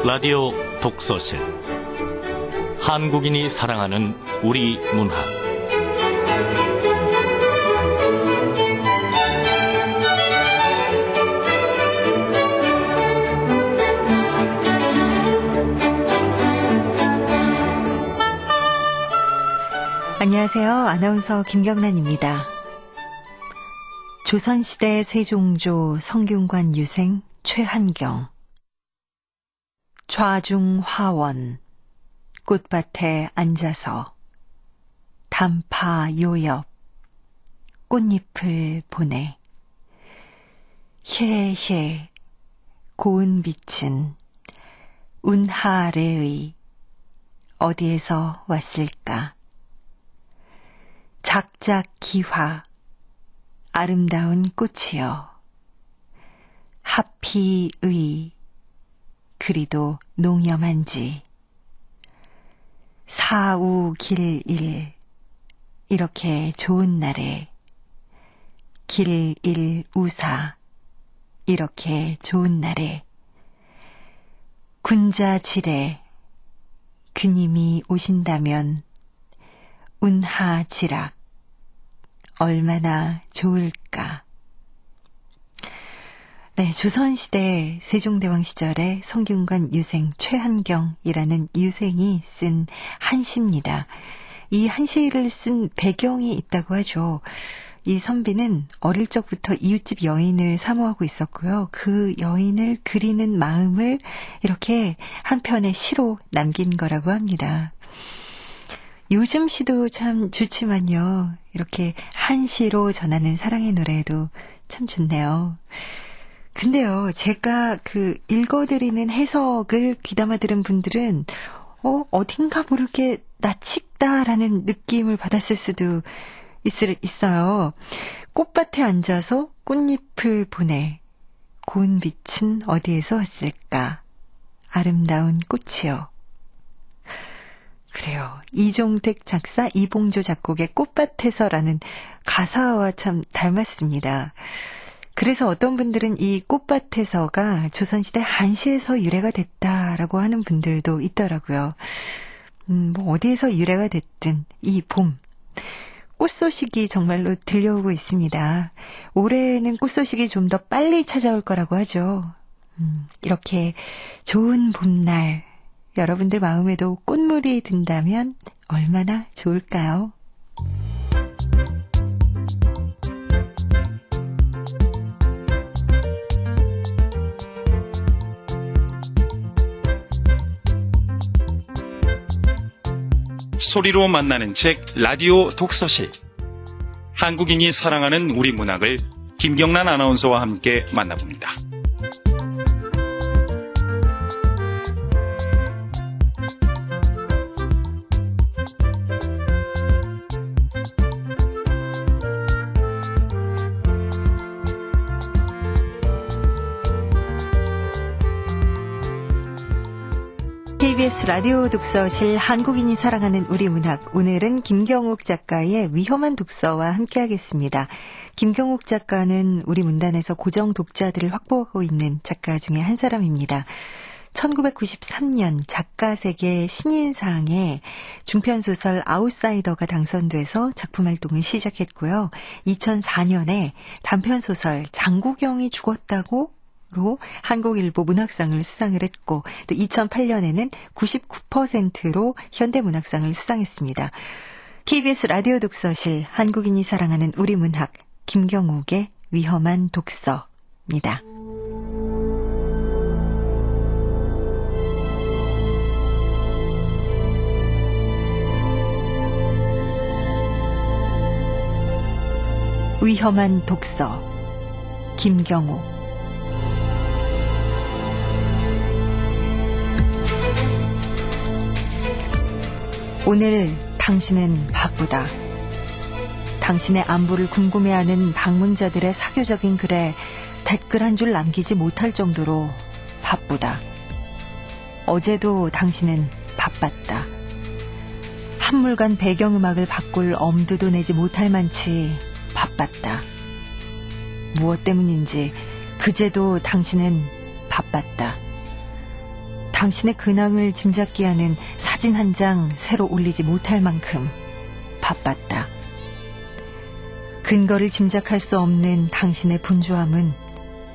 라디오 독서실 한국인이 사랑하는 우리 문학 안녕하세요. 아나운서 김경란입니다. 조선시대 세종조 성균관 유생 최한경. 좌중 화원 꽃밭에 앉아서 단파 요엽 꽃잎을 보내 혜혜 고운 빛은 운하래의 어디에서 왔을까. 작작기화 아름다운 꽃이여 하피의 그리도 농염한지 사우길일 이렇게 좋은 날에 길일우사 이렇게 좋은 날에 군자지래 그님이 오신다면 운하지락 얼마나 좋을까. 네, 조선시대 세종대왕 시절에 성균관 유생 최한경이라는 유생이 쓴 한시입니다. 이 한시를 쓴 배경이 있다고 하죠. 이 선비는 어릴 적부터 이웃집 여인을 사모하고 있었고요. 그 여인을 그리는 마음을 이렇게 한 편의 시로 남긴 거라고 합니다. 요즘 시도 참 좋지만요. 이렇게 한시로 전하는 사랑의 노래도 참 좋네요. 근데요, 제가 읽어드리는 해석을 귀담아 들은 분들은, 어딘가 모르게 나칡다라는 느낌을 받았을 수도 있어요. 꽃밭에 앉아서 꽃잎을 보내. 고운 빛은 어디에서 왔을까? 아름다운 꽃이요. 그래요. 이종택 작사, 이봉조 작곡의 꽃밭에서라는 가사와 참 닮았습니다. 그래서 어떤 분들은 이 꽃밭에서가 조선시대 한시에서 유래가 됐다라고 하는 분들도 있더라고요. 어디에서 유래가 됐든 이 봄, 꽃소식이 정말로 들려오고 있습니다. 올해는 꽃소식이 좀 더 빨리 찾아올 거라고 하죠. 이렇게 좋은 봄날, 여러분들 마음에도 꽃물이 든다면 얼마나 좋을까요? 소리로 만나는 책 라디오 독서실. 한국인이 사랑하는 우리 문학을 김경란 아나운서와 함께 만나봅니다. KBS 라디오 독서실 한국인이 사랑하는 우리 문학. 오늘은 김경욱 작가의 위험한 독서와 함께하겠습니다. 김경욱 작가는 우리 문단에서 고정 독자들을 확보하고 있는 작가 중에 한 사람입니다. 1993년 작가세계 신인상에 중편소설 아웃사이더가 당선돼서 작품 활동을 시작했고요. 2004년에 단편소설 장국영이 죽었다고 로 한국일보 문학상을 수상을 했고 또 2008년에는 99%로 현대문학상을 수상했습니다. KBS 라디오 독서실 한국인이 사랑하는 우리 문학 김경욱의 위험한 독서입니다. 위험한 독서 김경욱. 오늘 당신은 바쁘다. 당신의 안부를 궁금해하는 방문자들의 사교적인 글에 댓글 한 줄 남기지 못할 정도로 바쁘다. 어제도 당신은 바빴다. 한물간 배경음악을 바꿀 엄두도 내지 못할 만치 바빴다. 무엇 때문인지 그제도 당신은 바빴다. 당신의 근황을 짐작케 하는 사진 한 장 새로 올리지 못할 만큼 바빴다. 근거를 짐작할 수 없는 당신의 분주함은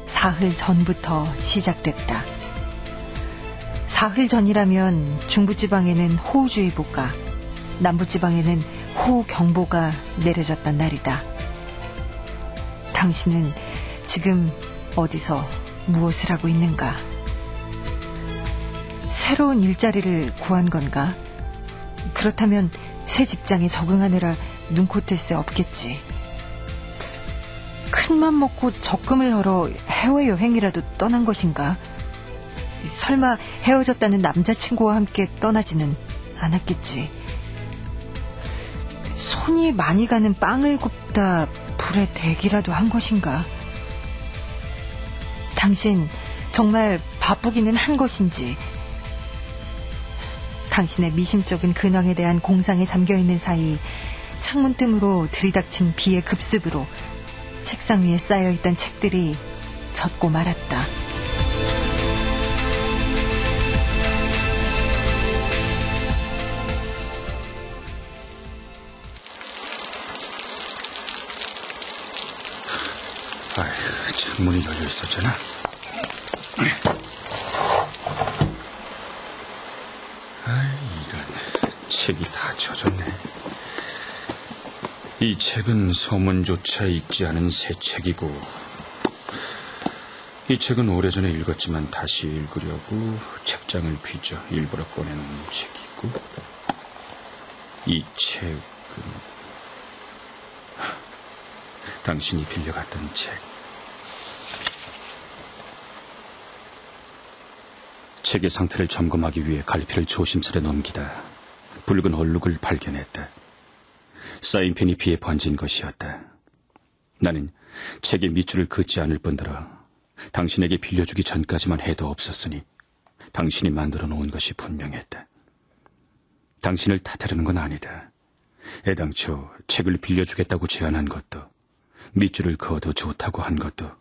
사흘 전부터 시작됐다. 사흘 전이라면 중부지방에는 호우주의보가, 남부지방에는 호우경보가 내려졌단 날이다. 당신은 지금 어디서 무엇을 하고 있는가? 새로운 일자리를 구한 건가? 그렇다면 새 직장에 적응하느라 눈코 뜰 새 없겠지. 큰맘 먹고 적금을 걸어 해외여행이라도 떠난 것인가? 설마 헤어졌다는 남자친구와 함께 떠나지는 않았겠지. 손이 많이 가는 빵을 굽다 불에 대기라도 한 것인가? 당신 정말 바쁘기는 한 것인지, 당신의 미심쩍은 근황에 대한 공상에 잠겨있는 사이 창문 틈으로 들이닥친 비의 급습으로 책상 위에 쌓여있던 책들이 젖고 말았다. 아휴, 창문이 열려 있었잖아. 이런, 책이 다 젖었네. 이 책은 서문조차 읽지 않은 새 책이고, 이 책은 오래전에 읽었지만 다시 읽으려고 책장을 빚어 일부러 꺼내놓은 책이고, 이 책은 당신이 빌려갔던 책. 책의 상태를 점검하기 위해 갈피를 조심스레 넘기다 붉은 얼룩을 발견했다. 사인펜이 비에 번진 것이었다. 나는 책의 밑줄을 긋지 않을 뿐더러 당신에게 빌려주기 전까지만 해도 없었으니 당신이 만들어 놓은 것이 분명했다. 당신을 탓하려는 건 아니다. 애당초 책을 빌려주겠다고 제안한 것도, 밑줄을 그어도 좋다고 한 것도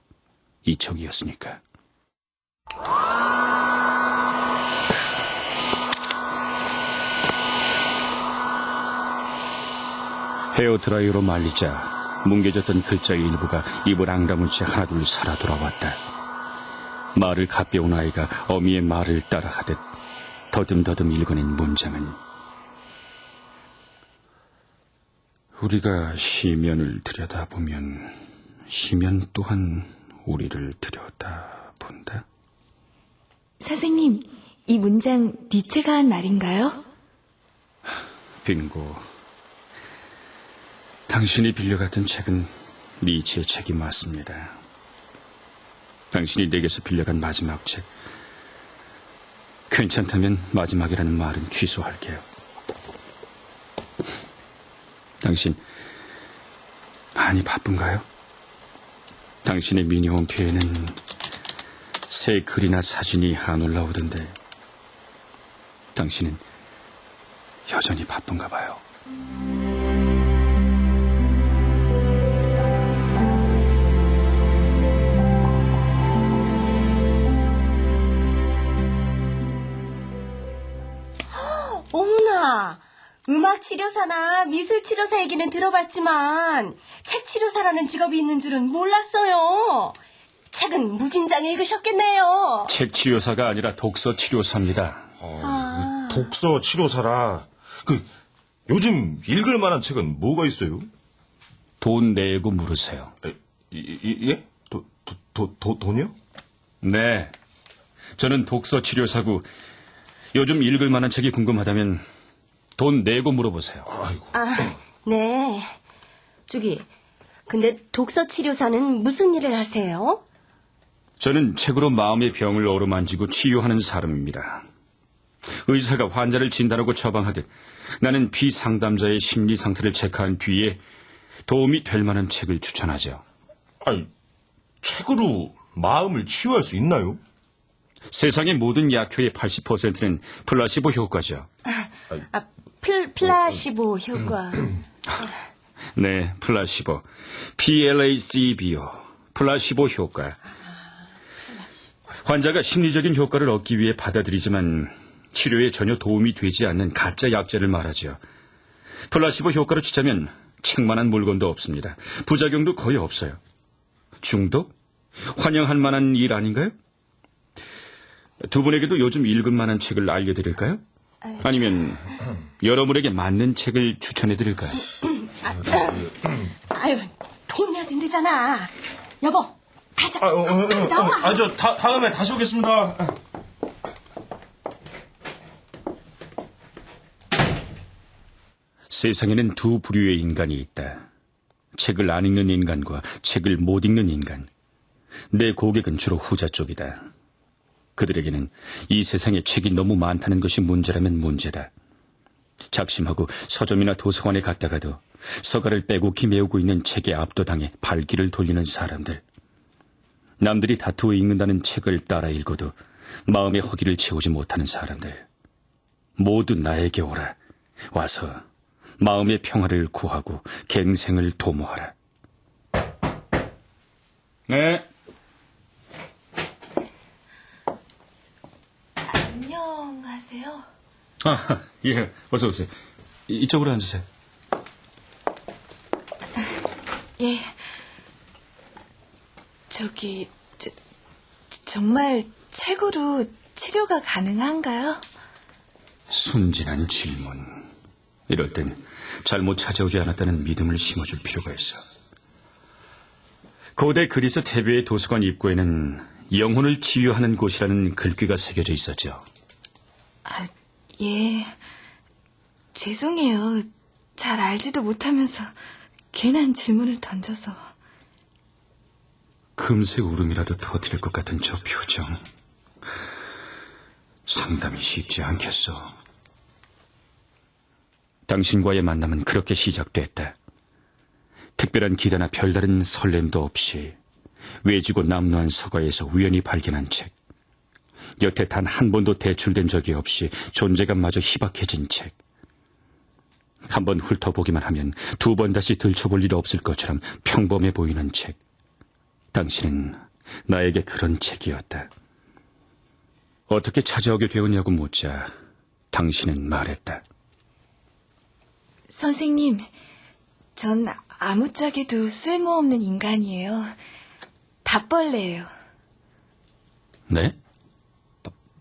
이 척이었으니까. 헤어드라이어로 말리자 뭉개졌던 글자의 일부가 입을 앙다문 채 하나둘 살아 돌아왔다. 말을 갓배운 아이가 어미의 말을 따라하듯 더듬더듬 읽어낸 문장은, 우리가 시면을 들여다보면 시면 또한 우리를 들여다본다. 선생님, 이 문장 니체가 한 말인가요? 빙고. 당신이 빌려갔던 책은 니체의 책이 맞습니다. 당신이 내게서 빌려간 마지막 책. 괜찮다면 마지막이라는 말은 취소할게요. 당신 많이 바쁜가요? 당신의 미니홈피에는 새 글이나 사진이 안 올라오던데 당신은 여전히 바쁜가 봐요. 어머나, 음악치료사나 미술치료사 얘기는 들어봤지만 책치료사라는 직업이 있는 줄은 몰랐어요. 책은 무진장 읽으셨겠네요. 책치료사가 아니라 독서치료사입니다. 독서 치료사라. 요즘 읽을 만한 책은 뭐가 있어요? 돈 내고 물으세요. 예? 돈이요? 네, 저는 독서치료사고 요즘 읽을 만한 책이 궁금하다면 돈 내고 물어보세요. 아이고. 네. 근데 독서치료사는 무슨 일을 하세요? 저는 책으로 마음의 병을 어루만지고 치유하는 사람입니다. 의사가 환자를 진단하고 처방하듯 나는 비상담자의 심리 상태를 체크한 뒤에 도움이 될 만한 책을 추천하죠. 책으로 마음을 치유할 수 있나요? 세상의 모든 약효의 80%는 플라시보 효과죠. 플라시보 효과. 네, 플라시보. PLACBO. 플라시보 효과. 환자가 심리적인 효과를 얻기 위해 받아들이지만 치료에 전혀 도움이 되지 않는 가짜 약제를 말하죠. 플라시보 효과로 치자면 책만한 물건도 없습니다. 부작용도 거의 없어요. 중독? 환영할 만한 일 아닌가요? 두 분에게도 요즘 읽을 만한 책을 알려드릴까요? 아니면 여러분에게 맞는 책을 추천해드릴까요? 아유, 돈 내야 된대잖아. 여보, 가자. 나와. 저 다음에 다시 오겠습니다. 세상에는 두 부류의 인간이 있다. 책을 안 읽는 인간과 책을 못 읽는 인간. 내 고객은 주로 후자 쪽이다. 그들에게는 이 세상에 책이 너무 많다는 것이 문제라면 문제다. 작심하고 서점이나 도서관에 갔다가도 서가를 빼곡히 메우고 있는 책에 압도당해 발길을 돌리는 사람들. 남들이 다투어 읽는다는 책을 따라 읽어도 마음의 허기를 채우지 못하는 사람들. 모두 나에게 오라. 와서 마음의 평화를 구하고 갱생을 도모하라. 네. 안녕하세요. 아, 예, 어서 오세요. 이쪽으로 앉으세요. 예. 정말 책으로 치료가 가능한가요? 순진한 질문. 이럴 땐 잘못 찾아오지 않았다는 믿음을 심어줄 필요가 있어. 고대 그리스 테베의 도서관 입구에는 영혼을 치유하는 곳이라는 글귀가 새겨져 있었죠. 아, 예. 죄송해요. 잘 알지도 못하면서 괜한 질문을 던져서. 금세 울음이라도 터뜨릴 것 같은 저 표정. 상담이 쉽지 않겠어. 당신과의 만남은 그렇게 시작됐다. 특별한 기대나 별다른 설렘도 없이 외지고 남루한 서가에서 우연히 발견한 책. 여태 단 한 번도 대출된 적이 없이 존재감마저 희박해진 책. 한 번 훑어보기만 하면 두 번 다시 들춰볼 일 없을 것처럼 평범해 보이는 책. 당신은 나에게 그런 책이었다. 어떻게 찾아오게 되었냐고 묻자 당신은 말했다. 선생님, 전 아무짝에도 쓸모없는 인간이에요. 밥벌레예요. 네?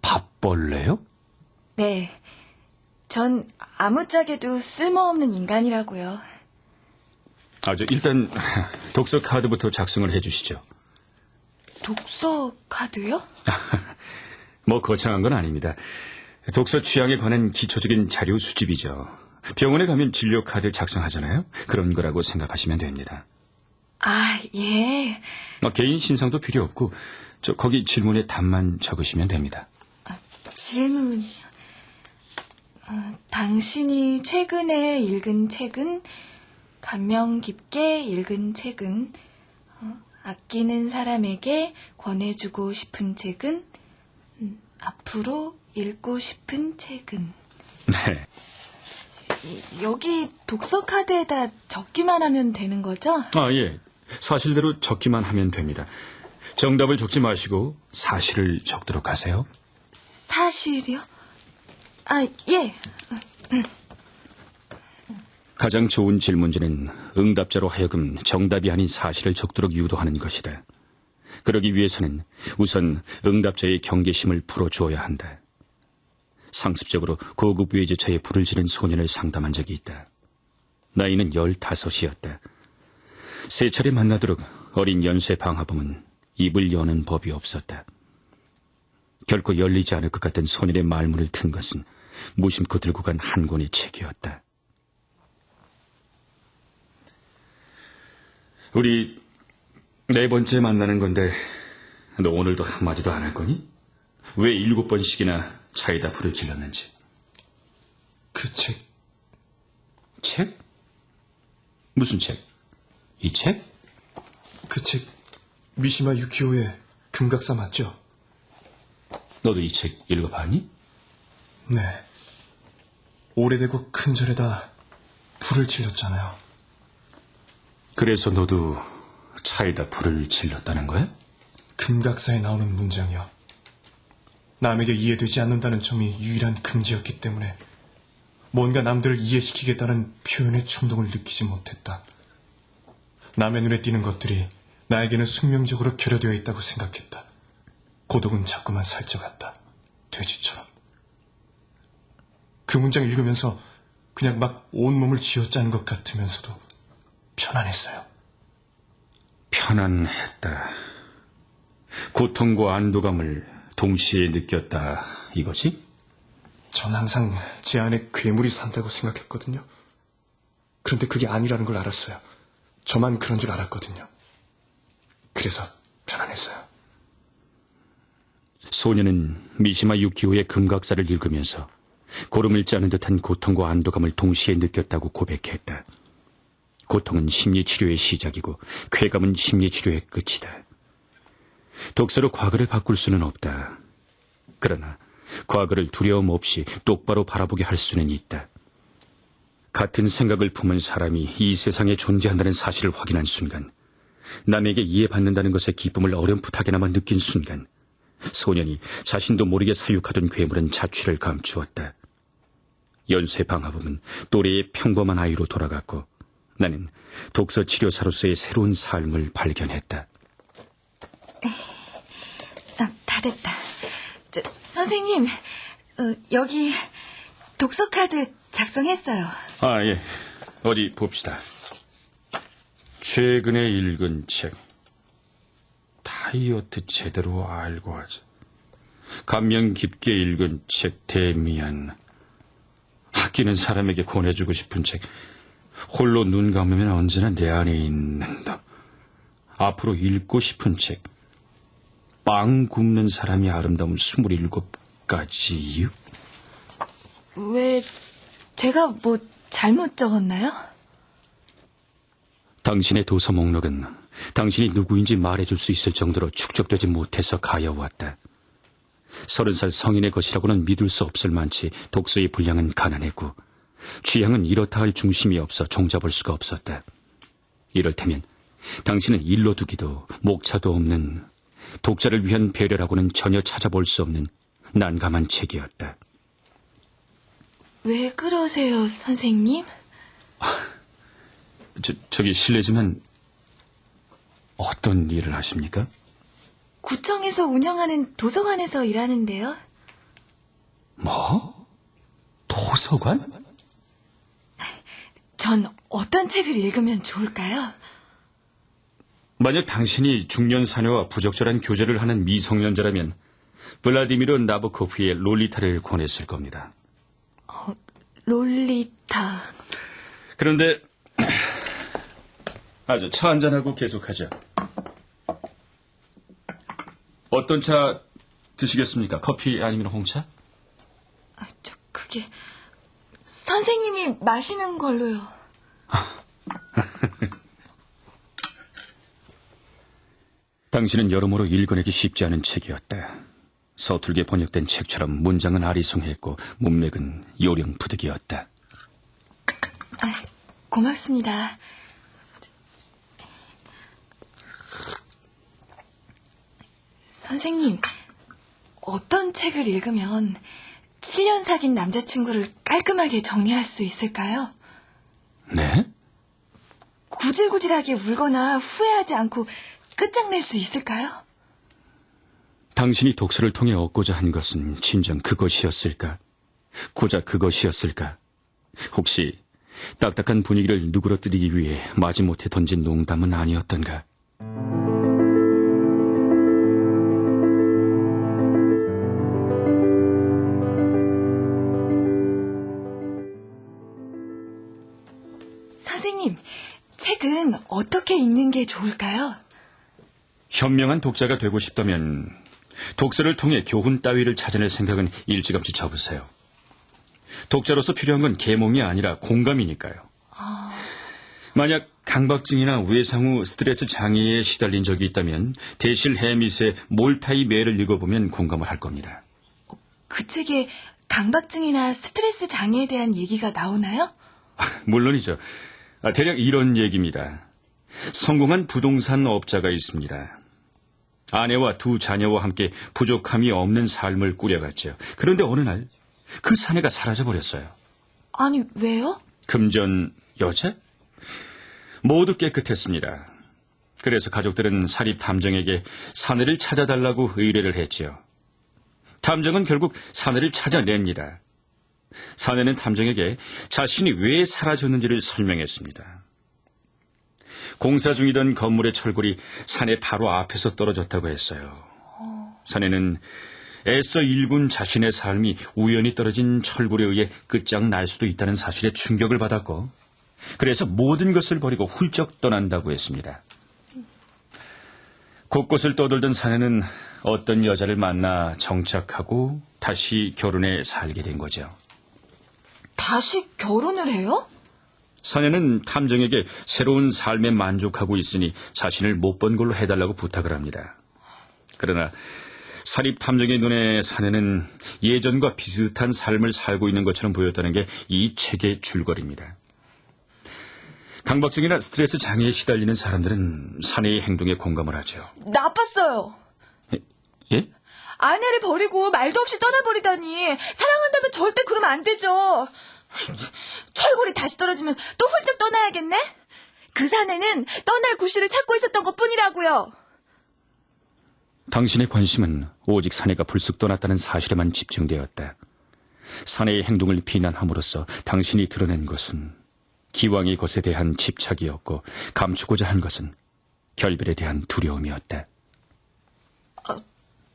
밥벌레요? 네. 전 아무짝에도 쓸모없는 인간이라고요. 일단 독서 카드부터 작성을 해주시죠. 독서 카드요? 뭐 거창한 건 아닙니다. 독서 취향에 관한 기초적인 자료 수집이죠. 병원에 가면 진료 카드 작성하잖아요. 그런 거라고 생각하시면 됩니다. 아, 예. 개인 신상도 필요 없고 거기 질문에 답만 적으시면 됩니다. 질문이요. 당신이 최근에 읽은 책은, 감명 깊게 읽은 책은, 아끼는 사람에게 권해주고 싶은 책은, 앞으로 읽고 싶은 책은. 네. 여기 독서 카드에다 적기만 하면 되는 거죠? 예. 사실대로 적기만 하면 됩니다. 정답을 적지 마시고 사실을 적도록 하세요. 사실이요? 예. 가장 좋은 질문지는 응답자로 하여금 정답이 아닌 사실을 적도록 유도하는 것이다. 그러기 위해서는 우선 응답자의 경계심을 풀어주어야 한다. 상습적으로 고급 외제차에 불을 지른 소년을 상담한 적이 있다. 나이는 15이었다. 세 차례 만나도록 어린 연쇄 방화범은 입을 여는 법이 없었다. 결코 열리지 않을 것 같은 소년의 말문을 튼 것은 무심코 들고 간 한 권의 책이었다. 우리 4번째 만나는 건데 너 오늘도 한마디도 안 할 거니? 왜 7번씩이나 차에다 불을 질렀는지. 그 책. 책? 무슨 책? 이 책? 그 책 미시마 유키오의 금각사 맞죠? 너도 이 책 읽어봤니? 네. 오래되고 큰 절에다 불을 질렀잖아요. 그래서 너도 차에다 불을 질렀다는 거야? 금각사에 나오는 문장이요. 남에게 이해되지 않는다는 점이 유일한 금지였기 때문에 뭔가 남들을 이해시키겠다는 표현의 충동을 느끼지 못했다. 남의 눈에 띄는 것들이 나에게는 숙명적으로 결여되어 있다고 생각했다. 고독은 자꾸만 살쪄갔다. 돼지처럼. 그 문장 읽으면서 그냥 막 온몸을 쥐어짜는 것 같으면서도 편안했어요. 편안했다. 고통과 안도감을 동시에 느꼈다, 이거지? 전 항상 제 안에 괴물이 산다고 생각했거든요. 그런데 그게 아니라는 걸 알았어요. 저만 그런 줄 알았거든요. 그래서 편안했어요. 소녀는 미시마 유키오의 금각사를 읽으면서 고름을 짜는 듯한 고통과 안도감을 동시에 느꼈다고 고백했다. 고통은 심리치료의 시작이고 쾌감은 심리치료의 끝이다. 독서로 과거를 바꿀 수는 없다. 그러나 과거를 두려움 없이 똑바로 바라보게 할 수는 있다. 같은 생각을 품은 사람이 이 세상에 존재한다는 사실을 확인한 순간, 남에게 이해받는다는 것의 기쁨을 어렴풋하게나마 느낀 순간, 소년이 자신도 모르게 사육하던 괴물은 자취를 감추었다. 연쇄 방화범은 또래의 평범한 아이로 돌아갔고, 나는 독서 치료사로서의 새로운 삶을 발견했다. 다 됐다. 선생님, 여기 독서 카드 작성했어요. 아, 예. 어디 봅시다. 최근에 읽은 책. 다이어트 제대로 알고 하자. 감명 깊게 읽은 책 데미안. 아끼는 사람에게 권해주고 싶은 책. 홀로 눈 감으면 언제나 내 안에 있는 너. 앞으로 읽고 싶은 책. 빵 굽는 사람이 아름다운 27가지. 왜 제가 뭐 잘못 적었나요? 당신의 도서 목록은 당신이 누구인지 말해줄 수 있을 정도로 축적되지 못해서 가여웠다. 30살 성인의 것이라고는 믿을 수 없을 만치 독서의 분량은 가난했고 취향은 이렇다 할 중심이 없어 종잡을 수가 없었다. 이럴테면 당신은 일로 두기도 목차도 없는, 독자를 위한 배려라고는 전혀 찾아볼 수 없는 난감한 책이었다. 왜 그러세요, 선생님? 저기 실례지만 어떤 일을 하십니까? 구청에서 운영하는 도서관에서 일하는데요. 뭐? 도서관? 전 어떤 책을 읽으면 좋을까요? 만약 당신이 중년 사녀와 부적절한 교제를 하는 미성년자라면 블라디미르 나보코프의 롤리타를 권했을 겁니다. 롤리타. 그런데 차 한잔하고 계속하죠. 어떤 차 드시겠습니까? 커피 아니면 홍차? 그게 선생님이 마시는 걸로요. 당신은 여러모로 읽어내기 쉽지 않은 책이었다. 서툴게 번역된 책처럼 문장은 아리송했고 문맥은 요령부득이었다. 고맙습니다. 선생님, 어떤 책을 읽으면 7년 사귄 남자친구를 깔끔하게 정리할 수 있을까요? 네? 구질구질하게 울거나 후회하지 않고 끝장낼 수 있을까요? 당신이 독서를 통해 얻고자 한 것은 진정 그것이었을까? 고작 그것이었을까? 혹시 딱딱한 분위기를 누그러뜨리기 위해 마지못해 던진 농담은 아니었던가? 선생님, 책은 어떻게 읽는 게 좋을까요? 현명한 독자가 되고 싶다면 독서를 통해 교훈 따위를 찾아낼 생각은 일찌감치 접으세요. 독자로서 필요한 건 계몽이 아니라 공감이니까요. 만약 강박증이나 외상 후 스트레스 장애에 시달린 적이 있다면 대실 해밋의 몰타이 매를 읽어보면 공감을 할 겁니다. 그 책에 강박증이나 스트레스 장애에 대한 얘기가 나오나요? 물론이죠. 대략 이런 얘기입니다. 성공한 부동산 업자가 있습니다. 아내와 두 자녀와 함께 부족함이 없는 삶을 꾸려갔죠. 그런데 어느 날 그 사내가 사라져버렸어요. 아니, 왜요? 금전 여자? 모두 깨끗했습니다. 그래서 가족들은 사립 탐정에게 사내를 찾아달라고 의뢰를 했지요. 탐정은 결국 사내를 찾아냅니다. 사내는 탐정에게 자신이 왜 사라졌는지를 설명했습니다. 공사 중이던 건물의 철골이 사내 바로 앞에서 떨어졌다고 했어요. 사내는 애써 일군 자신의 삶이 우연히 떨어진 철골에 의해 끝장날 수도 있다는 사실에 충격을 받았고, 그래서 모든 것을 버리고 훌쩍 떠난다고 했습니다. 곳곳을 떠돌던 사내는 어떤 여자를 만나 정착하고 다시 결혼해 살게 된 거죠. 다시 결혼을 해요? 사내는 탐정에게 새로운 삶에 만족하고 있으니 자신을 못 본 걸로 해달라고 부탁을 합니다. 그러나 사립 탐정의 눈에 사내는 예전과 비슷한 삶을 살고 있는 것처럼 보였다는 게 이 책의 줄거리입니다. 강박증이나 스트레스 장애에 시달리는 사람들은 사내의 행동에 공감을 하죠. 나빴어요. 예? 아내를 버리고 말도 없이 떠나버리다니. 사랑한다면 절대 그러면 안 되죠. 철골이 다시 떨어지면 또 훌쩍 떠나야겠네? 그 사내는 떠날 구실을 찾고 있었던 것뿐이라고요. 당신의 관심은 오직 사내가 불쑥 떠났다는 사실에만 집중되었다. 사내의 행동을 비난함으로써 당신이 드러낸 것은 기왕의 것에 대한 집착이었고, 감추고자 한 것은 결별에 대한 두려움이었다.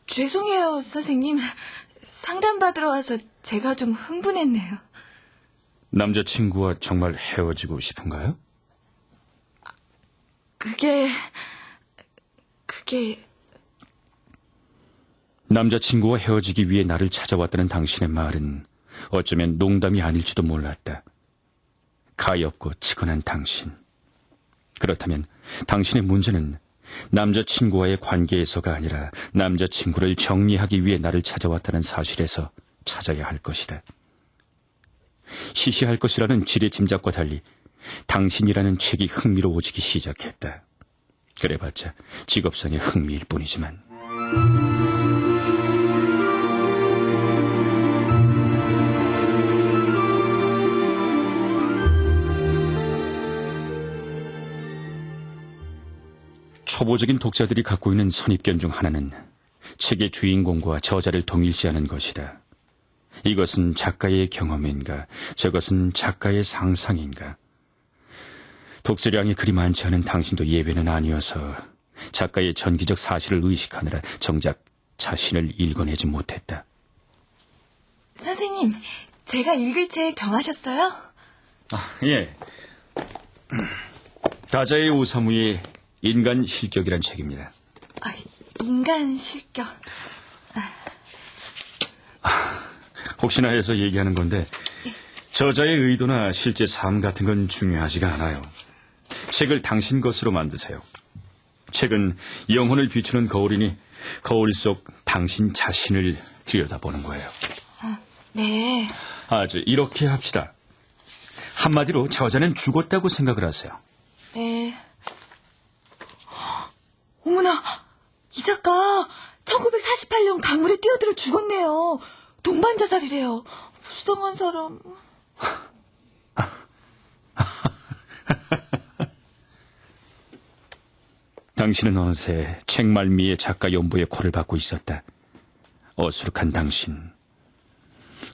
죄송해요, 선생님. 상담받으러 와서 제가 좀 흥분했네요. 남자친구와 정말 헤어지고 싶은가요? 그게... 남자친구와 헤어지기 위해 나를 찾아왔다는 당신의 말은 어쩌면 농담이 아닐지도 몰랐다. 가엾고 측은한 당신. 그렇다면 당신의 문제는 남자친구와의 관계에서가 아니라 남자친구를 정리하기 위해 나를 찾아왔다는 사실에서 찾아야 할 것이다. 시시할 것이라는 지레 짐작과 달리 당신이라는 책이 흥미로워지기 시작했다. 그래봤자 직업상의 흥미일 뿐이지만. 초보적인 독자들이 갖고 있는 선입견 중 하나는 책의 주인공과 저자를 동일시하는 것이다. 이것은 작가의 경험인가, 저것은 작가의 상상인가. 독서량이 그리 많지 않은 당신도 예외는 아니어서 작가의 전기적 사실을 의식하느라 정작 자신을 읽어내지 못했다. 선생님, 제가 읽을 책 정하셨어요? 예. 다자의 오사무의 인간 실격이란 책입니다. 인간 실격. 혹시나 해서 얘기하는 건데 저자의 의도나 실제 삶 같은 건 중요하지가 않아요. 책을 당신 것으로 만드세요. 책은 영혼을 비추는 거울이니 거울 속 당신 자신을 들여다보는 거예요. 네. 이렇게 합시다. 한마디로 저자는 죽었다고 생각을 하세요. 네. 어머나, 이 작가 1948년 강물에 뛰어들어 죽었네요. 동반자살이래요. 불쌍한 사람. 당신은 어느새 책말미의 작가 연보의 콜을 받고 있었다. 어수룩한 당신.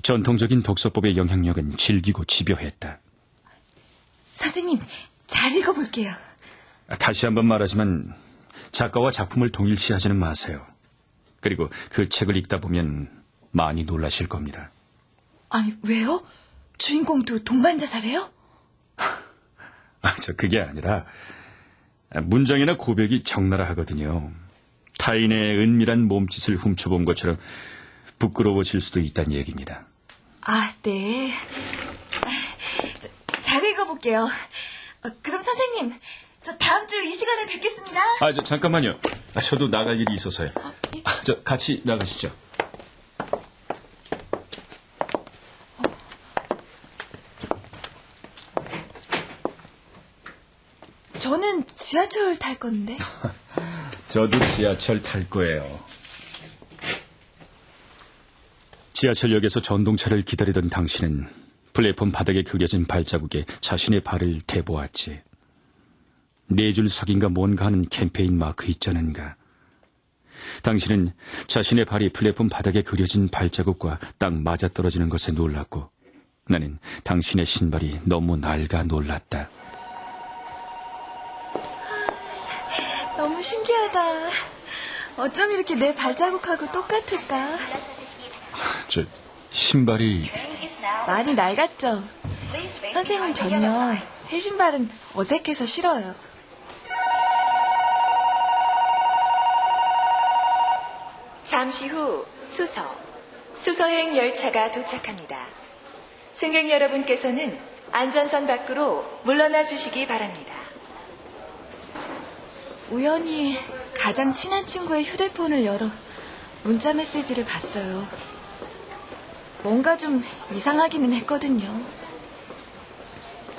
전통적인 독서법의 영향력은 질기고 집요했다. 선생님, 잘 읽어볼게요. 다시 한번 말하지만 작가와 작품을 동일시하지는 마세요. 그리고 그 책을 읽다 보면 많이 놀라실 겁니다. 아니, 왜요? 주인공도 동반자살해요? 그게 아니라 문장이나 고백이 적나라하거든요. 타인의 은밀한 몸짓을 훔쳐본 것처럼 부끄러워질 수도 있다는 얘기입니다. 네. 잘 읽어볼게요. 그럼 선생님, 저 다음 주 이 시간에 뵙겠습니다. 잠깐만요. 저도 나갈 일이 있어서요. 예? 같이 나가시죠. 저는 지하철 탈 건데. 저도 지하철 탈 거예요. 지하철역에서 전동차를 기다리던 당신은 플랫폼 바닥에 그려진 발자국에 자신의 발을 대보았지. 네 줄 석인가 뭔가 하는 캠페인 마크 있잖은가. 당신은 자신의 발이 플랫폼 바닥에 그려진 발자국과 딱 맞아떨어지는 것에 놀랐고, 나는 당신의 신발이 너무 낡아 놀랐다. 너무 신기하다. 어쩜 이렇게 내 발자국하고 똑같을까? 저 신발이... 많이 낡았죠? 선생님 전요. 새 신발은 어색해서 싫어요. 잠시 후 수서행 열차가 도착합니다. 승객 여러분께서는 안전선 밖으로 물러나 주시기 바랍니다. 우연히 가장 친한 친구의 휴대폰을 열어 문자 메시지를 봤어요. 뭔가 좀 이상하기는 했거든요.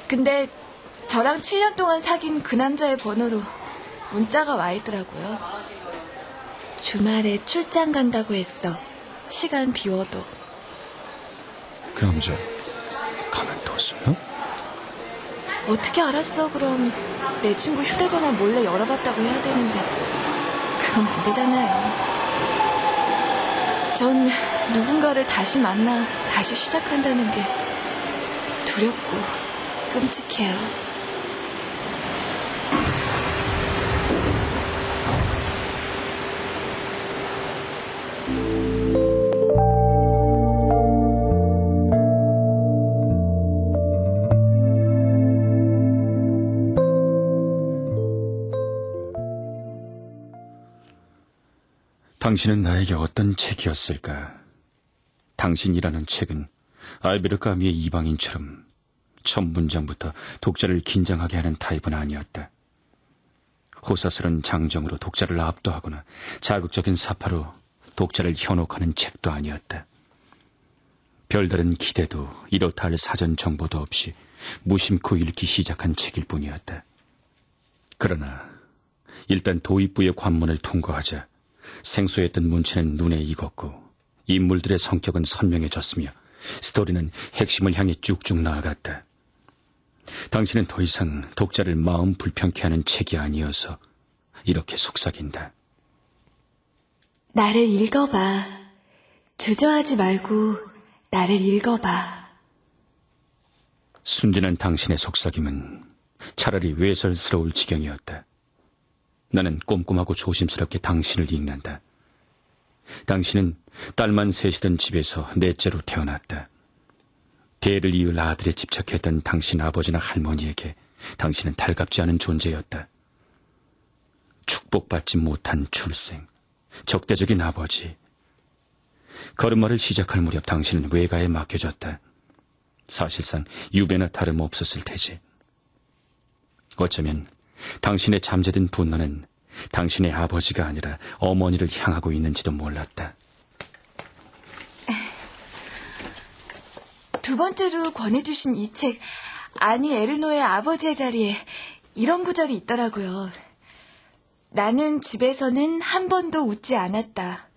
근데 저랑 7년 동안 사귄 그 남자의 번호로 문자가 와 있더라고요. 주말에 출장 간다고 했어. 시간 비워도. 그 남자 가만뒀었나? 어떻게 알았어? 그럼 내 친구 휴대전화 몰래 열어봤다고 해야 되는데 그건 안 되잖아요. 전 누군가를 다시 만나 다시 시작한다는 게 두렵고 끔찍해요. 당신은 나에게 어떤 책이었을까? 당신이라는 책은 알베르 까뮈의 이방인처럼 첫 문장부터 독자를 긴장하게 하는 타입은 아니었다. 호사스런 장정으로 독자를 압도하거나 자극적인 사파로 독자를 현혹하는 책도 아니었다. 별다른 기대도 이렇다 할 사전 정보도 없이 무심코 읽기 시작한 책일 뿐이었다. 그러나 일단 도입부의 관문을 통과하자 생소했던 문체는 눈에 익었고 인물들의 성격은 선명해졌으며 스토리는 핵심을 향해 쭉쭉 나아갔다. 당신은 더 이상 독자를 마음 불편케 하는 책이 아니어서 이렇게 속삭인다. 나를 읽어봐. 주저하지 말고 나를 읽어봐. 순진한 당신의 속삭임은 차라리 외설스러울 지경이었다. 나는 꼼꼼하고 조심스럽게 당신을 읽는다. 당신은 딸만 셋이던 집에서 넷째로 태어났다. 대를 이을 아들에 집착했던 당신 아버지나 할머니에게 당신은 달갑지 않은 존재였다. 축복받지 못한 출생, 적대적인 아버지. 걸음마를 시작할 무렵 당신은 외가에 맡겨졌다. 사실상 유배나 다름없었을 테지. 어쩌면 당신의 잠재된 분노는 당신의 아버지가 아니라 어머니를 향하고 있는지도 몰랐다. 두 번째로 권해주신 이 책, 아니 에르노의 아버지의 자리에 이런 구절이 있더라고요. 나는 집에서는 한 번도 웃지 않았다.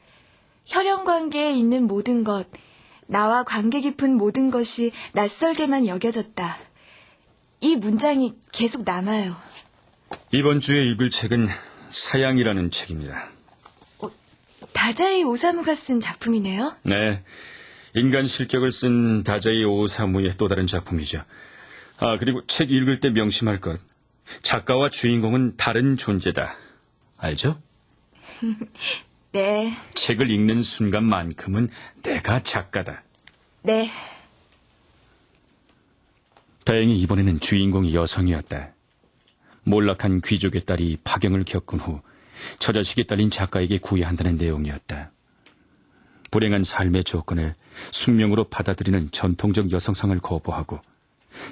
혈연관계에 있는 모든 것, 나와 관계 깊은 모든 것이 낯설게만 여겨졌다. 이 문장이 계속 남아요. 이번 주에 읽을 책은 사양이라는 책입니다. 다자이 오사무가 쓴 작품이네요? 네, 인간 실격을 쓴 다자이 오사무의 또 다른 작품이죠. 그리고 책 읽을 때 명심할 것. 작가와 주인공은 다른 존재다. 알죠? 네. 책을 읽는 순간만큼은 내가 작가다. 네. 다행히 이번에는 주인공이 여성이었다. 몰락한 귀족의 딸이 파경을 겪은 후 처자식에 딸린 작가에게 구애한다는 내용이었다. 불행한 삶의 조건을 숙명으로 받아들이는 전통적 여성상을 거부하고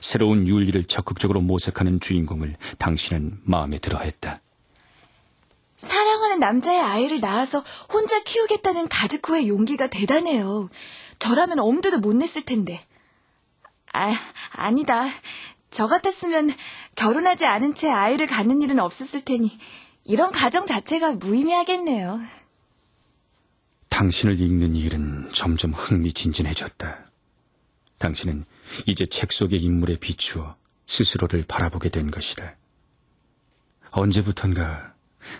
새로운 윤리를 적극적으로 모색하는 주인공을 당신은 마음에 들어했다. 사랑하는 남자의 아이를 낳아서 혼자 키우겠다는 가즈코의 용기가 대단해요. 저라면 엄두도 못 냈을 텐데. 아니다. 저 같았으면 결혼하지 않은 채 아이를 갖는 일은 없었을 테니 이런 가정 자체가 무의미하겠네요. 당신을 읽는 일은 점점 흥미진진해졌다. 당신은 이제 책 속의 인물에 비추어 스스로를 바라보게 된 것이다. 언제부턴가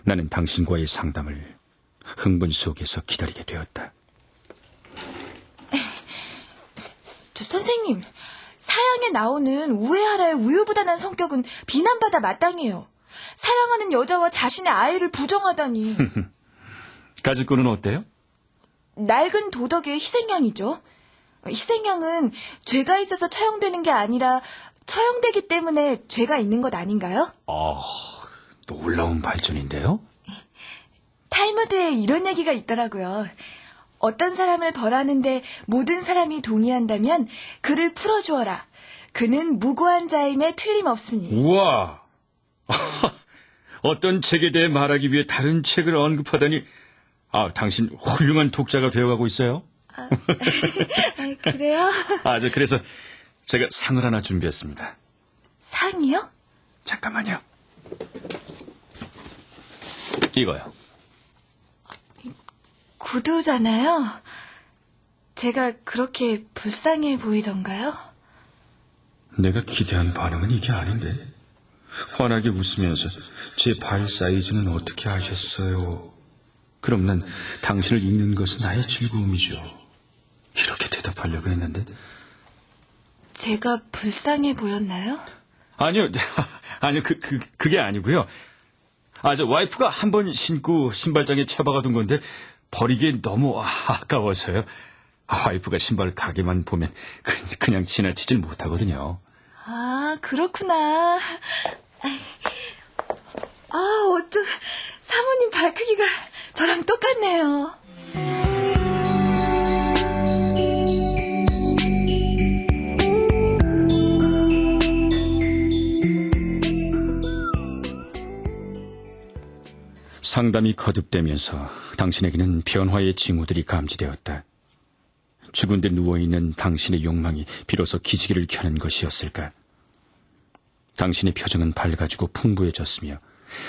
나는 당신과의 상담을 흥분 속에서 기다리게 되었다. 선생님, 사양에 나오는 우애하라의 우유부단한 성격은 비난받아 마땅해요. 사랑하는 여자와 자신의 아이를 부정하다니. 가즈꾸는 어때요? 낡은 도덕의 희생양이죠. 희생양은 죄가 있어서 처형되는 게 아니라 처형되기 때문에 죄가 있는 것 아닌가요? 놀라운 발전인데요? 탈무드에 이런 얘기가 있더라고요. 어떤 사람을 벌하는데 모든 사람이 동의한다면 그를 풀어주어라. 그는 무고한 자임에 틀림없으니. 우와! 어떤 책에 대해 말하기 위해 다른 책을 언급하다니, 당신 훌륭한 독자가 되어가고 있어요? 그래요? 그래서 제가 상을 하나 준비했습니다. 상이요? 잠깐만요. 이거요. 구두잖아요. 제가 그렇게 불쌍해 보이던가요? 내가 기대한 반응은 이게 아닌데. 환하게 웃으면서 제 발 사이즈는 어떻게 아셨어요? 그럼 난 당신을 읽는 것은 나의 즐거움이죠. 이렇게 대답하려고 했는데. 제가 불쌍해 보였나요? 아니요, 그게 아니고요. 저 와이프가 한 번 신고 신발장에 처박아둔 건데 버리기엔 너무 아까워서요. 와이프가 신발 가게만 보면 그냥 지나치질 못하거든요. 그렇구나. 어쩜 사모님 발 크기가 저랑 똑같네요. 상담이 거듭되면서 당신에게는 변화의 징후들이 감지되었다. 죽은 데 누워있는 당신의 욕망이 비로소 기지개를 켜는 것이었을까? 당신의 표정은 밝아지고 풍부해졌으며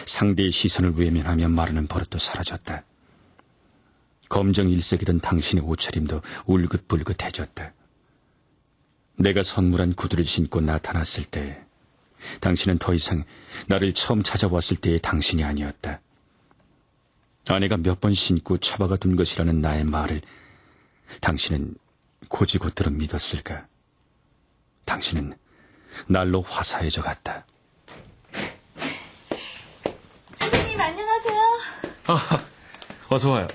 상대의 시선을 외면하며 마르는 버릇도 사라졌다. 검정 일색이던 당신의 옷차림도 울긋불긋해졌다. 내가 선물한 구두를 신고 나타났을 때 당신은 더 이상 나를 처음 찾아왔을 때의 당신이 아니었다. 아내가 몇 번 신고 처박아둔 것이라는 나의 말을 당신은 고지곧대로 믿었을까? 당신은 날로 화사해져 갔다. 선생님 안녕하세요. 어서 와요.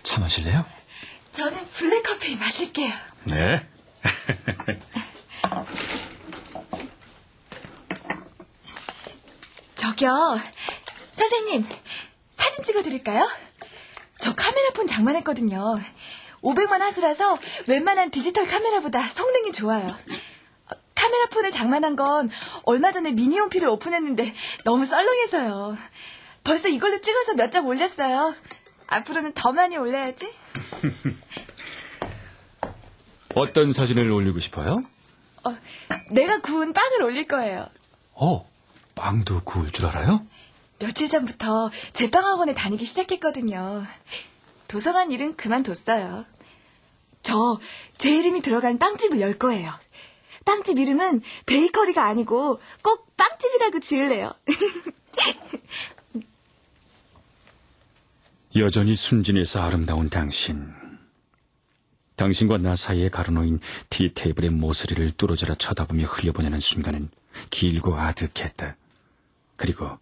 차 마실래요? 저는 블랙커피 마실게요. 네. 저기요, 선생님 사진 찍어드릴까요? 저 카메라폰 장만했거든요. 500만 화소라서 웬만한 디지털 카메라보다 성능이 좋아요. 카메라폰을 장만한 건 얼마 전에 미니홈피를 오픈했는데 너무 썰렁해서요. 벌써 이걸로 찍어서 몇 장 올렸어요. 앞으로는 더 많이 올려야지. 어떤 사진을 올리고 싶어요? 내가 구운 빵을 올릴 거예요. 빵도 구울 줄 알아요? 며칠 전부터 제빵학원에 다니기 시작했거든요. 도서관 일은 그만뒀어요. 제 이름이 들어간 빵집을 열 거예요. 빵집 이름은 베이커리가 아니고 꼭 빵집이라고 지을래요. 여전히 순진해서 아름다운 당신. 당신과 나 사이에 가로놓인 티테이블의 모서리를 뚫어져라 쳐다보며 흘려보내는 순간은 길고 아득했다. 그리고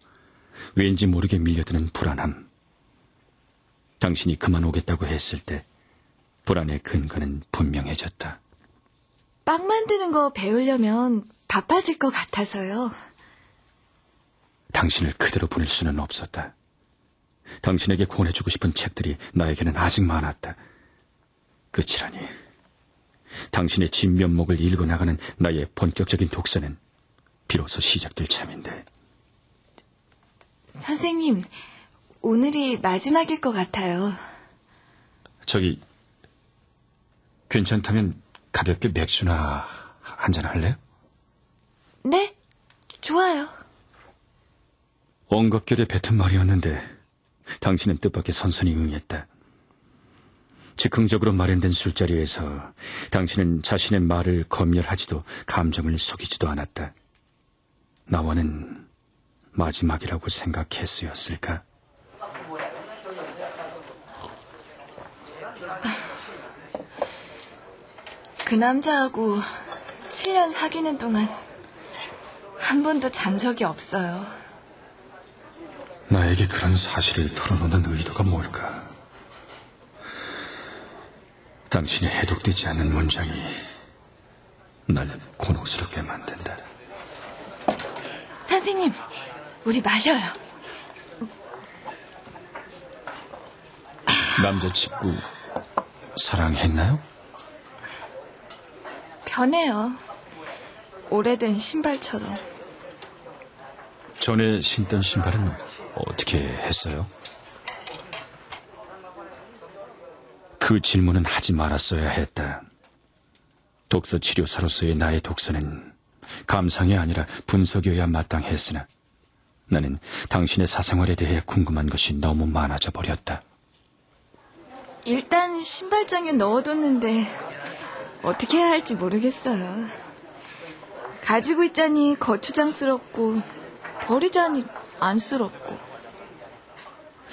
왠지 모르게 밀려드는 불안함. 당신이 그만 오겠다고 했을 때 불안의 근거는 분명해졌다. 빵 만드는 거 배우려면 바빠질 것 같아서요. 당신을 그대로 보낼 수는 없었다. 당신에게 권해주고 싶은 책들이 나에게는 아직 많았다. 끝이라니. 당신의 진면목을 읽어나가는 나의 본격적인 독서는 비로소 시작될 참인데. 선생님, 오늘이 마지막일 것 같아요. 괜찮다면 가볍게 맥주나 한잔 할래요? 네, 좋아요. 엉겁결에 뱉은 말이었는데 당신은 뜻밖의 선선히 응했다. 즉흥적으로 마련된 술자리에서 당신은 자신의 말을 검열하지도 감정을 속이지도 않았다. 나와는 마지막이라고 생각했으였을까? 그 남자하고 7년 사귀는 동안 한 번도 잔 적이 없어요. 나에게 그런 사실을 털어놓는 의도가 뭘까? 당신이 해독되지 않는 문장이 날 곤혹스럽게 만든다. 선생님, 우리 마셔요. 남자친구 사랑했나요? 변해요. 오래된 신발처럼. 전에 신던 신발은 어떻게 했어요? 그 질문은 하지 말았어야 했다. 독서 치료사로서의 나의 독서는 감상이 아니라 분석이어야 마땅했으나 나는 당신의 사생활에 대해 궁금한 것이 너무 많아져 버렸다. 일단 신발장에 넣어뒀는데 어떻게 해야 할지 모르겠어요. 가지고 있자니 거추장스럽고 버리자니 안쓰럽고.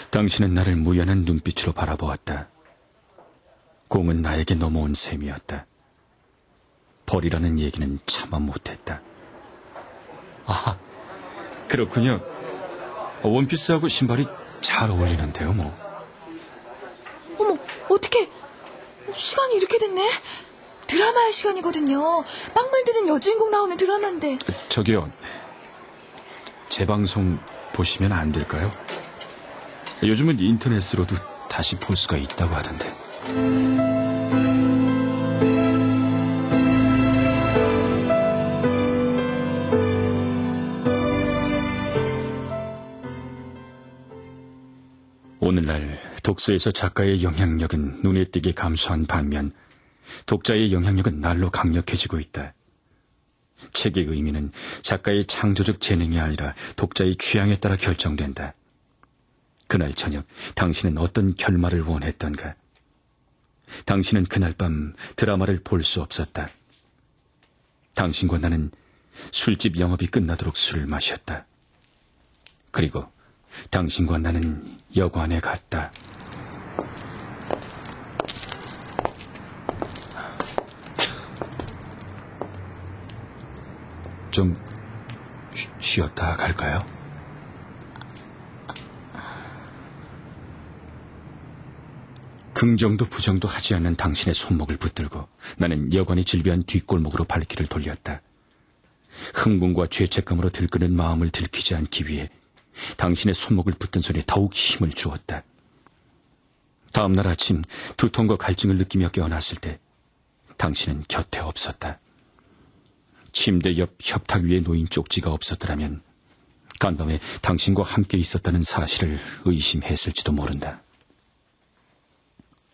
당신은 나를 무연한 눈빛으로 바라보았다. 공은 나에게 넘어온 셈이었다. 버리라는 얘기는 차마 못했다. 아, 그렇군요. 원피스하고 신발이 잘 어울리는데요, 뭐. 어머, 어떡해. 시간이 이렇게 됐네. 드라마의 시간이거든요. 빵 만드는 여주인공 나오는 드라마인데. 저기요, 재방송 보시면 안 될까요? 요즘은 인터넷으로도 다시 볼 수가 있다고 하던데. 오늘날 독서에서 작가의 영향력은 눈에 띄게 감소한 반면 독자의 영향력은 날로 강력해지고 있다. 책의 의미는 작가의 창조적 재능이 아니라 독자의 취향에 따라 결정된다. 그날 저녁 당신은 어떤 결말을 원했던가? 당신은 그날 밤 드라마를 볼 수 없었다. 당신과 나는 술집 영업이 끝나도록 술을 마셨다. 그리고 당신과 나는 여관에 갔다. 좀 쉬었다 갈까요? 긍정도 부정도 하지 않는 당신의 손목을 붙들고 나는 여관이 질비한 뒷골목으로 발길을 돌렸다. 흥분과 죄책감으로 들끓는 마음을 들키지 않기 위해 당신의 손목을 붙든 손에 더욱 힘을 주었다. 다음 날 아침 두통과 갈증을 느끼며 깨어났을 때 당신은 곁에 없었다. 침대 옆 협탁 위에 놓인 쪽지가 없었더라면 간밤에 당신과 함께 있었다는 사실을 의심했을지도 모른다.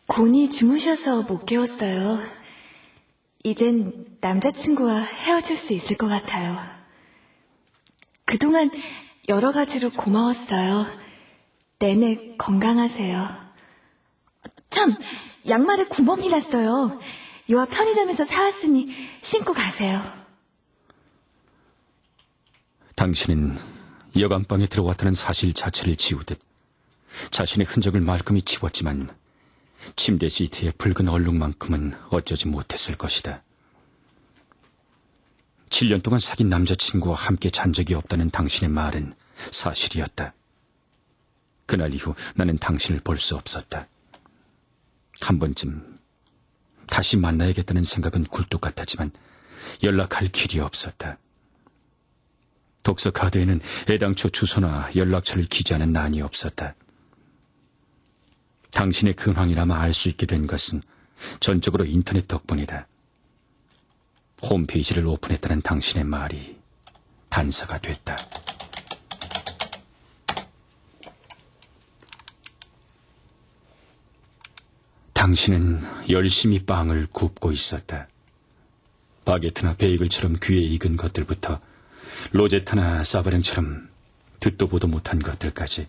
곤이 주무셔서 못 깨웠어요. 이젠 남자친구와 헤어질 수 있을 것 같아요. 그동안 여러 가지로 고마웠어요. 내내 건강하세요. 참, 양말에 구멍이 났어요. 요아 편의점에서 사왔으니 신고 가세요. 당신은 여간방에 들어왔다는 사실 자체를 지우듯 자신의 흔적을 말끔히 지웠지만 침대 시트의 붉은 얼룩만큼은 어쩌지 못했을 것이다. 7년 동안 사귄 남자친구와 함께 잔 적이 없다는 당신의 말은 사실이었다. 그날 이후 나는 당신을 볼 수 없었다. 한 번쯤 다시 만나야겠다는 생각은 굴뚝 같았지만 연락할 길이 없었다. 독서 카드에는 애당초 주소나 연락처를 기재하는 난이 없었다. 당신의 근황이라마 알 수 있게 된 것은 전적으로 인터넷 덕분이다. 홈페이지를 오픈했다는 당신의 말이 단서가 됐다. 당신은 열심히 빵을 굽고 있었다. 바게트나 베이글처럼 귀에 익은 것들부터 로제타나 사바랭처럼 듣도 보도 못한 것들까지.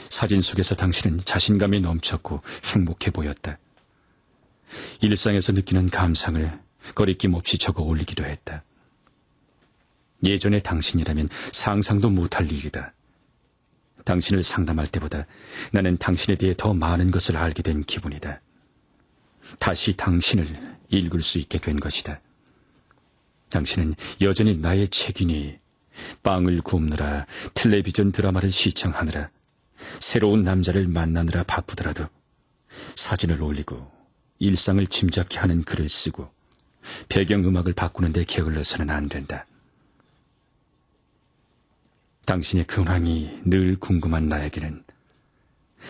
사진 속에서 당신은 자신감이 넘쳤고 행복해 보였다. 일상에서 느끼는 감상을 거리낌 없이 적어 올리기도 했다. 예전의 당신이라면 상상도 못할 일이다. 당신을 상담할 때보다 나는 당신에 대해 더 많은 것을 알게 된 기분이다. 다시 당신을 읽을 수 있게 된 것이다. 당신은 여전히 나의 책이니 빵을 굽느라 텔레비전 드라마를 시청하느라 새로운 남자를 만나느라 바쁘더라도 사진을 올리고 일상을 짐작케 하는 글을 쓰고 배경음악을 바꾸는 데 게을러서는 안 된다. 당신의 근황이 늘 궁금한 나에게는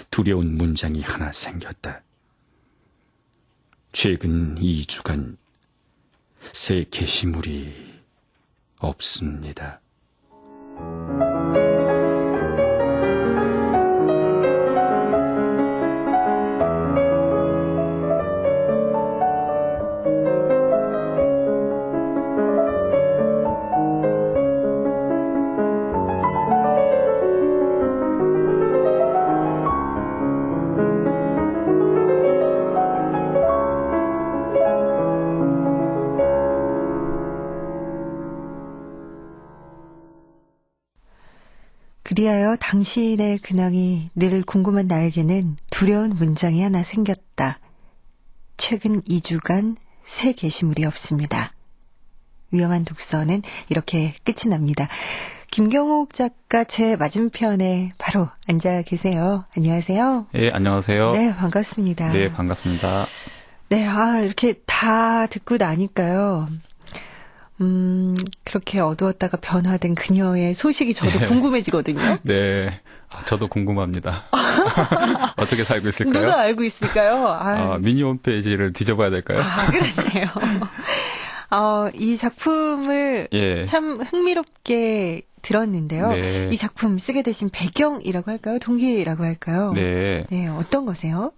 두려운 문장이 하나 생겼다. 최근 2주간 새 게시물이 없습니다. 그리하여 당신의 근황이 늘 궁금한 나에게는 두려운 문장이 하나 생겼다. 최근 2주간 새 게시물이 없습니다. 위험한 독서는 이렇게 끝이 납니다. 김경옥 작가 제 맞은편에 바로 앉아 계세요. 안녕하세요. 예, 안녕하세요. 네, 반갑습니다. 네, 반갑습니다. 네, 이렇게 다 듣고 나니까요. 그렇게 어두웠다가 변화된 그녀의 소식이 저도 궁금해지거든요. 네, 저도 궁금합니다. 어떻게 살고 있을까요? 누가 알고 있을까요? 미니 홈페이지를 뒤져봐야 될까요? 그렇네요. 이 작품을 참 흥미롭게 들었는데요. 네. 이 작품 쓰게 되신 배경이라고 할까요? 동기라고 할까요? 네. 네, 어떤 거세요?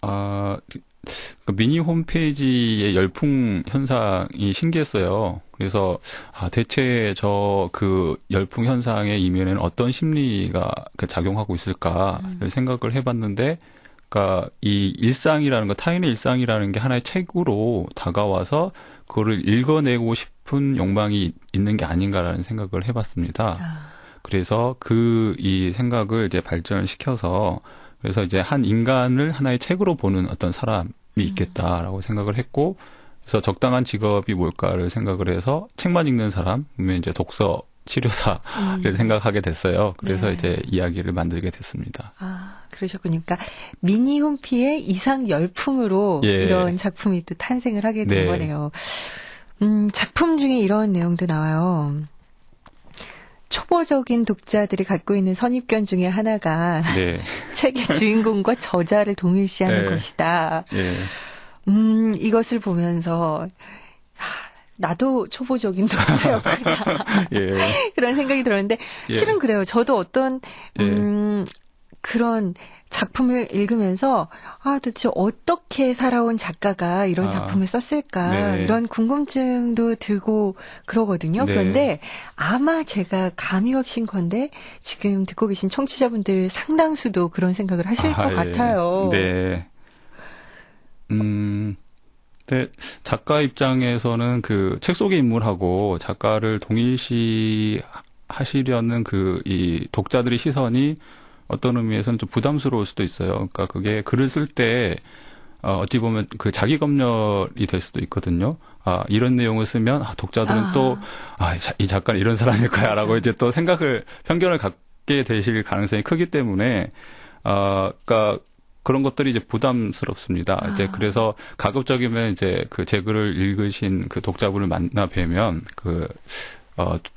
그 미니 홈페이지의 열풍 현상이 신기했어요. 그래서 대체 저 그 열풍 현상의 이면에는 어떤 심리가 작용하고 있을까를 생각을 해봤는데, 그러니까 이 일상이라는 거, 타인의 일상이라는 게 하나의 책으로 다가와서 그거를 읽어내고 싶은 욕망이 있는 게 아닌가라는 생각을 해봤습니다. 그래서 이 생각을 이제 발전을 시켜서, 그래서 이제 한 인간을 하나의 책으로 보는 어떤 사람이 있겠다라고 생각을 했고, 그래서 적당한 직업이 뭘까를 생각을 해서 책만 읽는 사람, 그러면 이제 독서 치료사를 생각하게 됐어요. 그래서 이제 이야기를 만들게 됐습니다. 그러셨군요. 그러니까 미니 홈피의 이상 열풍으로 이런 작품이 또 탄생을 하게 된 거네요. 작품 중에 이런 내용도 나와요. 초보적인 독자들이 갖고 있는 선입견 중에 하나가 책의 주인공과 저자를 동일시하는 것이다. 이것을 보면서 나도 초보적인 독자였구나. 그런 생각이 들었는데 실은 그래요. 저도 어떤 그런 작품을 읽으면서 도대체 어떻게 살아온 작가가 이런 작품을 썼을까 이런 궁금증도 들고 그러거든요. 그런데 아마 제가 감이 확신컨대 지금 듣고 계신 청취자분들 상당수도 그런 생각을 하실 것 같아요. 네. 네, 작가 입장에서는 그 책 속의 인물하고 작가를 동일시 하시려는 이 독자들의 시선이 어떤 의미에서는 좀 부담스러울 수도 있어요. 그러니까 그게 글을 쓸 때 어찌 보면 그 자기 검열이 될 수도 있거든요. 이런 내용을 쓰면 독자들은 또 이 작가는 이런 사람일 거야라고 이제 또 편견을 갖게 되실 가능성이 크기 때문에 그러니까 그런 것들이 이제 부담스럽습니다. 이제 그래서 가급적이면 이제 제 글을 읽으신 그 독자분을 만나 뵈면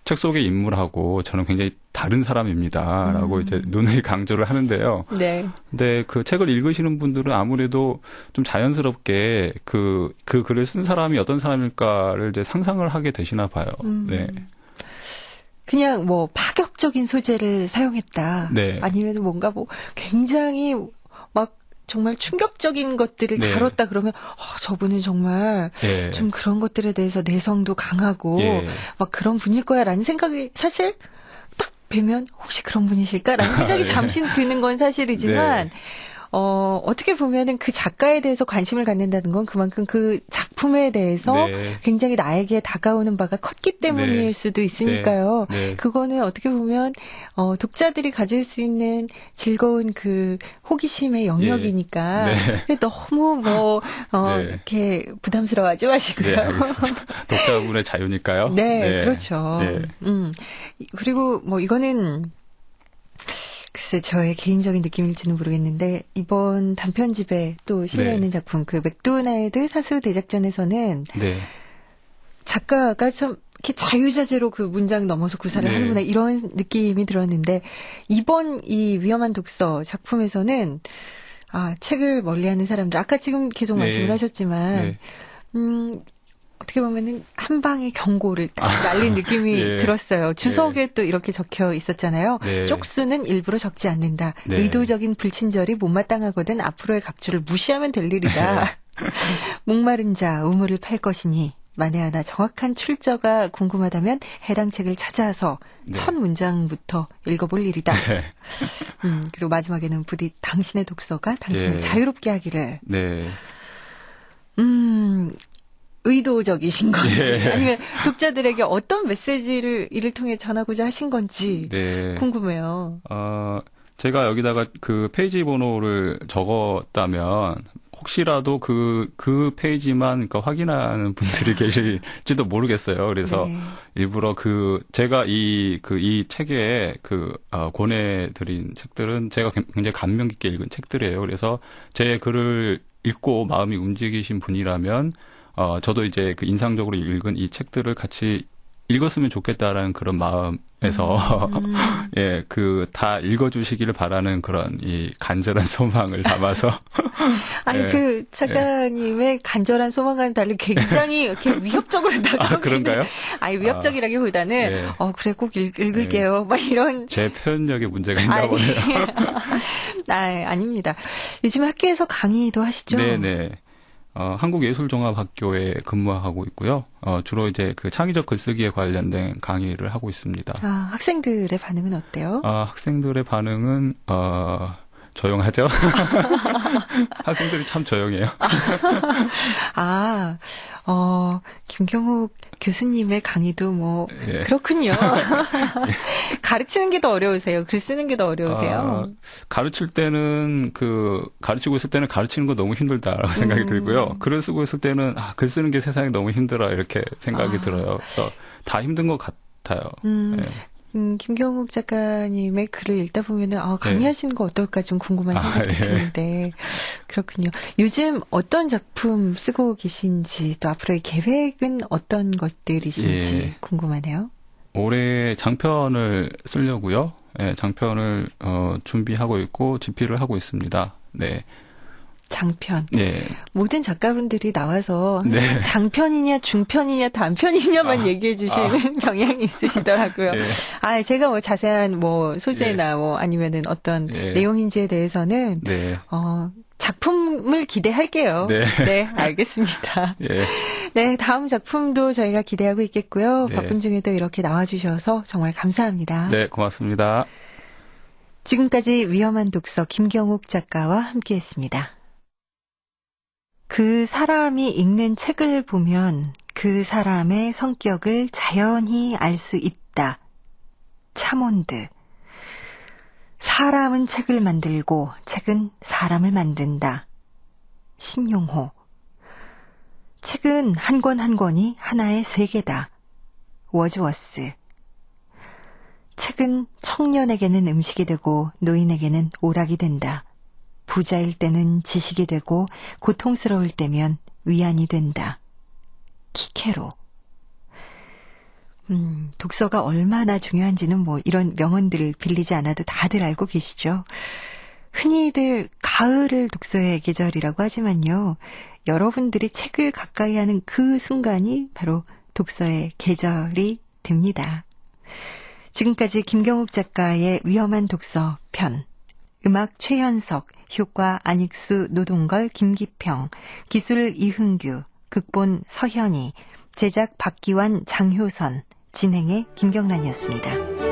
책 속의 인물하고 저는 굉장히 다른 사람입니다라고 이제 눈을 강조를 하는데요. 근데 그 책을 읽으시는 분들은 아무래도 좀 자연스럽게 그 글을 쓴 사람이 어떤 사람일까를 이제 상상을 하게 되시나 봐요. 그냥 뭐 파격적인 소재를 사용했다. 아니면 뭔가 굉장히 막 정말 충격적인 것들을 다뤘다 그러면 저분은 정말 좀 그런 것들에 대해서 내성도 강하고 막 그런 분일 거야라는 생각이 사실 딱 뵈면 혹시 그런 분이실까라는 생각이 잠시 드는 건 사실이지만 어떻게 보면은 그 작가에 대해서 관심을 갖는다는 건 그만큼 그 작품에 대해서 굉장히 나에게 다가오는 바가 컸기 때문일 수도 있으니까요. 그거는 어떻게 보면 독자들이 가질 수 있는 즐거운 그 호기심의 영역이니까 너무 이렇게 부담스러워하지 마시고요. 독자분의 자유니까요. 그렇죠. 그리고 뭐 이거는 글쎄 저의 개인적인 느낌일지는 모르겠는데 이번 단편집에 또 실려 있는 작품 그 맥도날드 사수 대작전에서는 작가가 참 이렇게 자유자재로 그 문장 넘어서 구사를 하는구나 이런 느낌이 들었는데 이번 이 위험한 독서 작품에서는 책을 멀리하는 사람들 아까 지금 계속 말씀을 하셨지만 어떻게 보면은 한 방의 경고를 딱 날린 느낌이 들었어요. 주석에 또 이렇게 적혀 있었잖아요. 쪽수는 일부러 적지 않는다. 의도적인 불친절이 못마땅하거든 앞으로의 각주를 무시하면 될 일이다. 목마른 자 우물을 팔 것이니 만에 하나 정확한 출처가 궁금하다면 해당 책을 찾아서 첫 문장부터 읽어볼 일이다. 그리고 마지막에는 부디 당신의 독서가 당신을 자유롭게 하기를. 의도적이신 건지 아니면 독자들에게 어떤 메시지를 이를 통해 전하고자 하신 건지 궁금해요. 제가 여기다가 그 페이지 번호를 적었다면 혹시라도 그 페이지만 그러니까 확인하는 분들이 계실지도 모르겠어요. 그래서 일부러 제가 이 책에 권해드린 책들은 제가 굉장히 감명 깊게 읽은 책들이에요. 그래서 제 글을 읽고 마음이 움직이신 분이라면 저도 이제 그 인상적으로 읽은 이 책들을 같이 읽었으면 좋겠다라는 그런 마음에서 다 읽어주시기를 바라는 그런 이 간절한 소망을 담아서 그 작가님의 간절한 소망과는 달리 굉장히 이렇게 위협적으로 다가오는 그런가요? 위협적이라기보다는 그래 꼭 읽을게요. 막 이런 제 표현력에 문제가 있나 보네요. 아닙니다. 요즘 학교에서 강의도 하시죠? 네네. 한국예술종합학교에 근무하고 있고요. 주로 이제 그 창의적 글쓰기에 관련된 강의를 하고 있습니다. 학생들의 반응은 어때요? 학생들의 반응은 조용하죠. 학생들이 참 조용해요. 김경욱 교수님의 강의도 뭐 그렇군요. 가르치는 게 더 어려우세요? 글 쓰는 게 더 어려우세요? 가르치고 있을 때는 가르치는 거 너무 힘들다라고 생각이 들고요. 글을 쓰고 있을 때는 글 쓰는 게 세상에 너무 힘들어 이렇게 생각이 들어요. 그래서 다 힘든 것 같아요. 김경욱 작가님의 글을 읽다 보면은 강의하시는 거 어떨까 좀 궁금한 생각도 드는데 그렇군요. 요즘 어떤 작품 쓰고 계신지 또 앞으로의 계획은 어떤 것들이신지 궁금하네요. 올해 장편을 쓰려고요. 장편을 준비하고 있고 집필을 하고 있습니다. 장편. 모든 작가분들이 나와서 장편이냐 중편이냐 단편이냐만 얘기해 주시는 경향이 있으시더라고요. 제가 뭐 자세한 소재나 아니면은 어떤 내용인지에 대해서는 작품을 기대할게요. 알겠습니다. 다음 작품도 저희가 기대하고 있겠고요. 바쁜 중에도 이렇게 나와주셔서 정말 감사합니다. 고맙습니다. 지금까지 위험한 독서 김경욱 작가와 함께했습니다. 그 사람이 읽는 책을 보면 그 사람의 성격을 자연히 알 수 있다. 차몬드. 사람은 책을 만들고 책은 사람을 만든다. 신용호. 책은 한 권 한 권이 하나의 세계다. 워즈워스. 책은 청년에게는 음식이 되고 노인에게는 오락이 된다. 부자일 때는 지식이 되고 고통스러울 때면 위안이 된다. 키케로. 독서가 얼마나 중요한지는 이런 명언들을 빌리지 않아도 다들 알고 계시죠. 흔히들 가을을 독서의 계절이라고 하지만요. 여러분들이 책을 가까이 하는 그 순간이 바로 독서의 계절이 됩니다. 지금까지 김경욱 작가의 위험한 독서 편, 음악 최현석, 효과 안익수, 노동걸, 김기평, 기술 이흥규, 극본 서현희, 제작 박기환, 장효선, 진행의 김경란이었습니다.